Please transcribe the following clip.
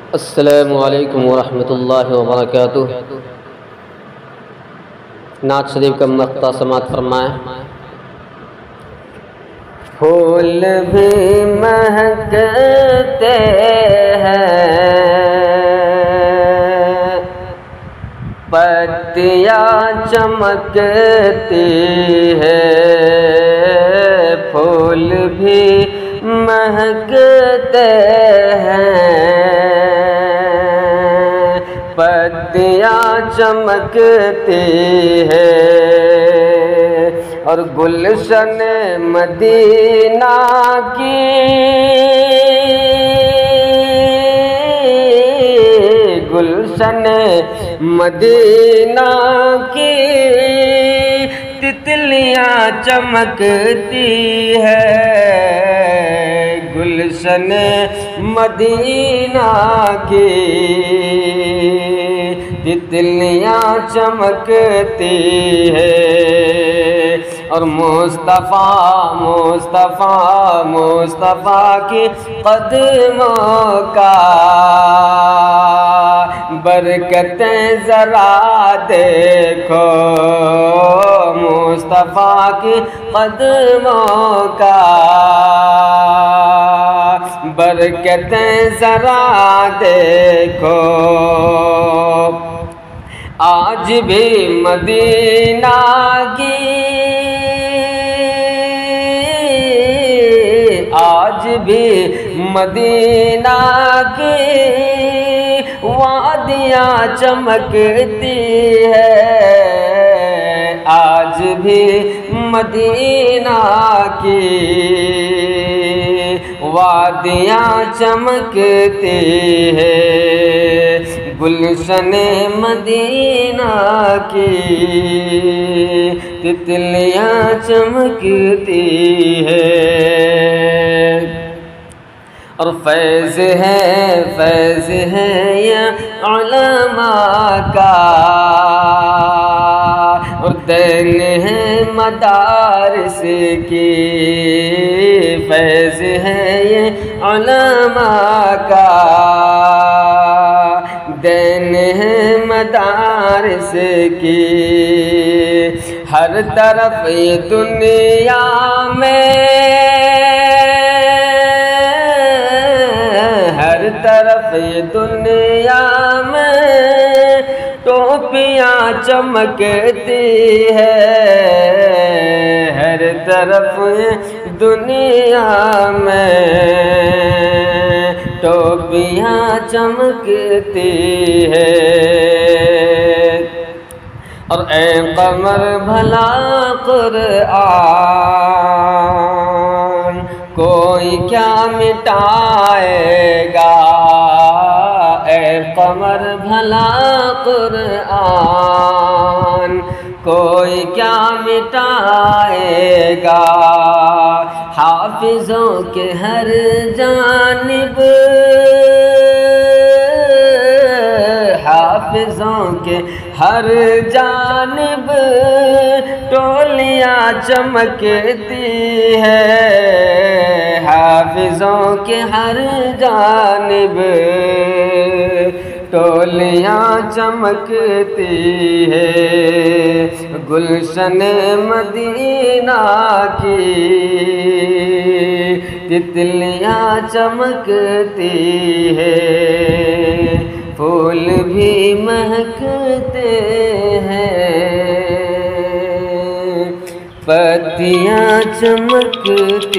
अस्सलामु अलैकुम वरहमतुल्लाहि वबरकातुह। नात शरीफ का मक़ता समात फरमाएँ। फूल भी महकते हैं, पत्तियाँ चमकती है। फूल भी महकते हैं, पत्तियाँ चमकती है। और गुलशन मदीना की, गुलशन मदीना की तितलियाँ चमकती है। गुलशन मदीना की तितलियाँ चमकती है। और मुस्तफ़ा मुस्तफ़ा मुस्तफ़ा की कदमों का बरकतें ज़रा देखो। मुस्तफ़ा की कदमों का बरकतें ज़रा देखो। आज भी मदीना की, आज भी मदीना की वादियाँ चमकती है। आज भी मदीना की वादियाँ चमकती है। गुलशन मदीना की तितलियाँ चमकती है। और फैज़ है या उलमा का, और दिन है मदारिस की। फैज़ है ये उलमा का, दिन है मदारिस की। हर तरफ ये दुनिया में, हर तरफ ये दुनिया में टोपियाँ चमकती है। हर तरफ ये दुनिया में टोपियाँ चमकती है। और ऐ कमर भला कुरआन कोई क्या मिटाएगा। ऐ कमर भला कुरआन कोई क्या मिटाएगा। हाफिज़ों के हर जानिब, हाफिज़ों के हर जानिब टोलियाँ चमकती है। हाफिज़ों के हर जानिब टोलियाँ चमकती है। गुलशन मदीना की तितलियाँ चमकती है। फूल भी महकते हैं, पत्तियाँ चमकती